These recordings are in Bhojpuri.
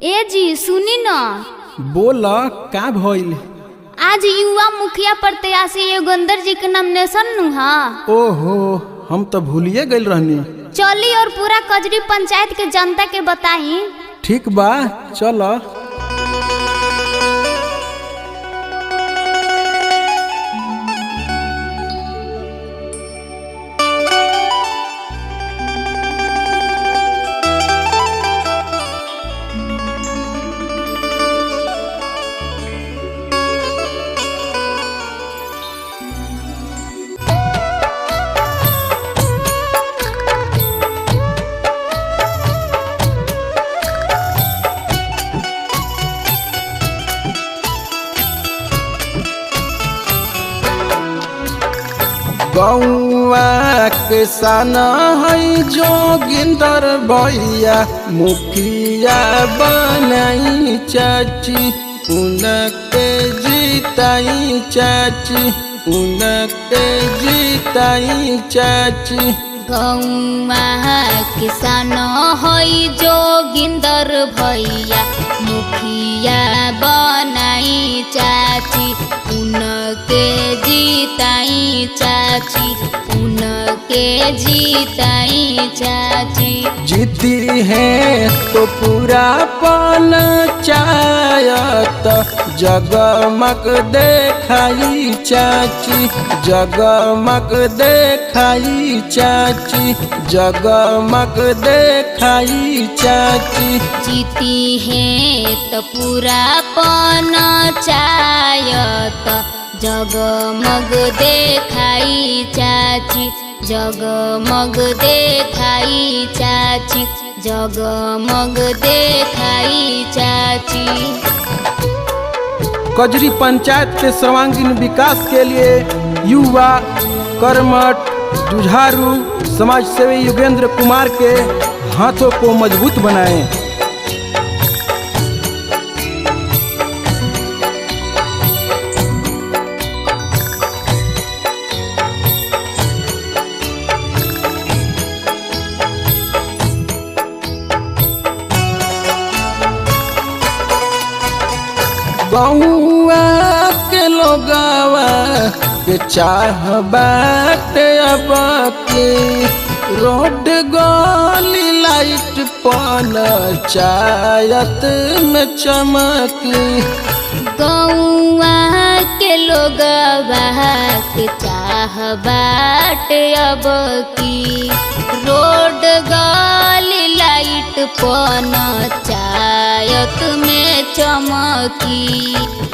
ए जी सुनी न। बोला का भइल? आज युवा मुखिया प्रत्याशी योगेंद्र जी के नॉमिनेशन नु हा। ओहो, हम तो भूलिए गइल रहनी। चली और पूरा कजरी पंचायत के जनता के बताई। ठीक बा, चल। गौवा के साना है जोगिंदर भैया मुखिया बनाई चाची, उनके जीताई चाची, उनके जीताई चाची। गौवा किसान है जोगिंदर भैया मुखिया बनाई चाची, उनके जीताई चाची, उनके जीताई चाची। जीती है तो पूरा पंचायत जगमग देखाई चाची, जगमग देखाई चाची, जगमग देखाई चाची। जीती है तो पूरा पंचायत जगमग देखाई चाची, जगमग देखाई चाची, जगमग देखाई चाची। कजरी पंचायत के सर्वांगीण विकास के लिए युवा कर्मठ जुझारू समाज सेवी योगेंद्र कुमार के हाथों को मजबूत बनाएं। गौवा के लोगवा के चाह बाटे अब के रोड गली लाइट पंचायत में चमकी। गौवा के लोगवा के चाह बाटे अब की रोड गली लाइट पंचायत में चमकी।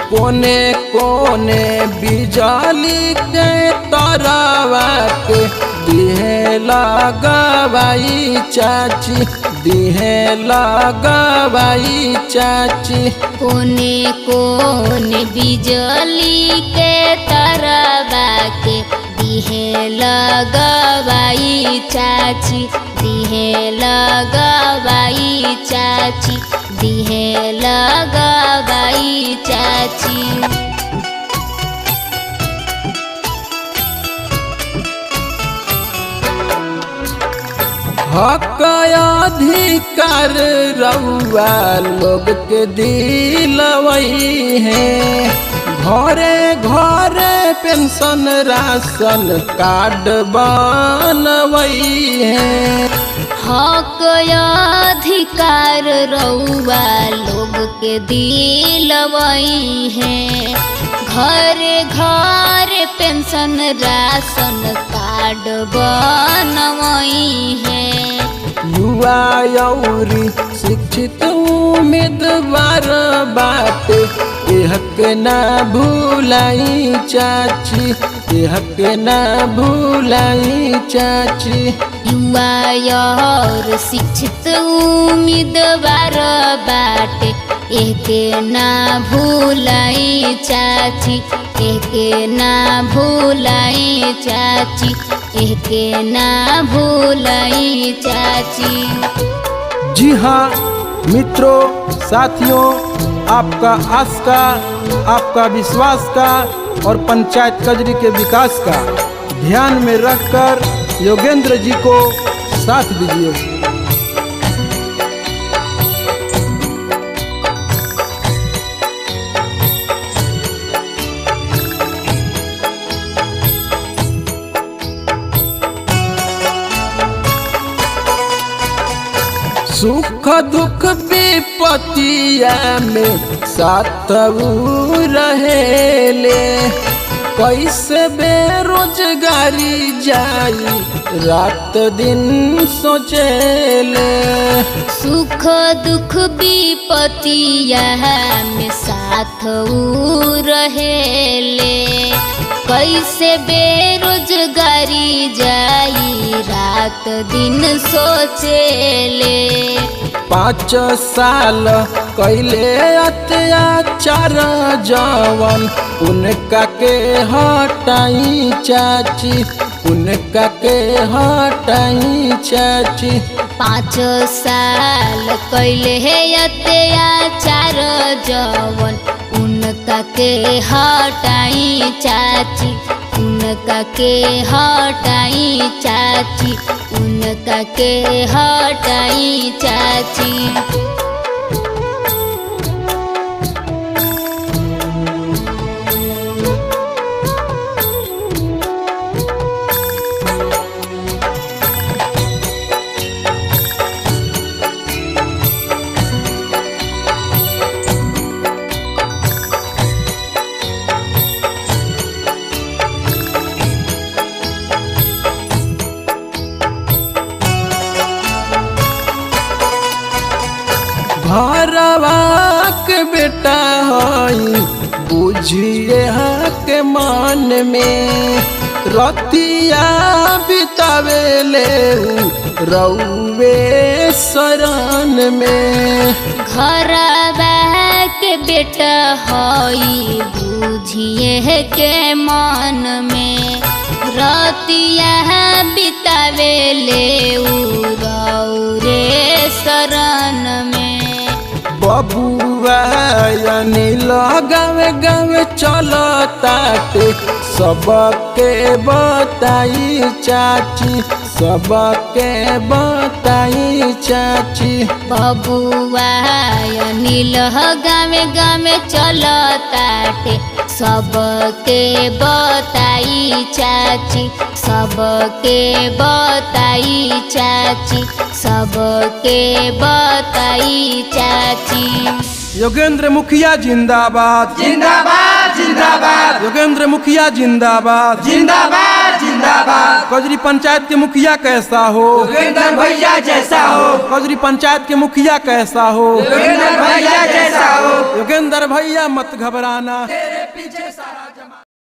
कोने कोने बिजली के तरवा के दिहे लगवाई चाची, दिहे लगवाई चाची। कोने कोने बिजली के तरवा के दिहे लगवाई चाची, दिहे लगवाई चाची, दिहे लगवाई चाची। हक अधिकार रउआ लोग के दिलवई है, घरे घरे पेंशन राशन कार्ड बनवई है। हक अधिकार रउआ लोग के दिलवई है, घरे घरे पेंशन राशन कार्ड बनवई है। युवा यौरी शिक्षित उम्मीदवार बाटे, एह के ना भूलाई चाची, एह के ना भूलाई चाची। युवा और शिक्षित उम्मीदवार बाटे, एके ना भूलाई चाची, एके ना भूलाई चाची, एके ना भूलाई चाची। जी हाँ मित्रों, साथियों, आपका आस का, आपका विश्वास का और पंचायत कजरी के विकास का ध्यान में रखकर योगेंद्र जी को साथ दीजिए। दुख विपतिया में साथ रहेले, कैसे बेरोजगारी जाई रात दिन सोचेले। सुख दुख विपतिया में साथ रहेले, कैसे बेरोजगारी जाई रात दिन सोचेले। 5 साल कैले अत्याचार जवन उनका के हटाई चाची, उनका के हटाई चाची। 5 साल कैले अत्याचार जवन उनका के हटाई चाची, उनका के हटाई चाची, उनका के हटाई चाची। घरवा के बेटा हई बुझिए के मन में, रतिया बितावेले रउवे शरण में। घरवा के बेटा हई बुझिए के मन में, रतिया बितावेले रउरे शरण में। बबुआ अनिल गावे गावे चलताटे, सबके बताई चाची, सबके बताई चाची। बबुआ अनिल गावे गावे चलताटे, सबके बताई चाची, सबके बताई चाची, सबके बताई चाची। योगेंद्र मुखिया जिंदाबाद जिंदाबाद जिंदाबाद, योगेंद्र मुखिया जिंदाबाद जिंदाबाद जिंदाबाद। कजरी पंचायत के मुखिया कैसा हो, योगेंद्र भैया जैसा हो, कजरी पंचायत के मुखिया कैसा हो, योगेंद्र भैया जैसा हो। योगेंद्र भैया मत घबराना, तेरे पीछे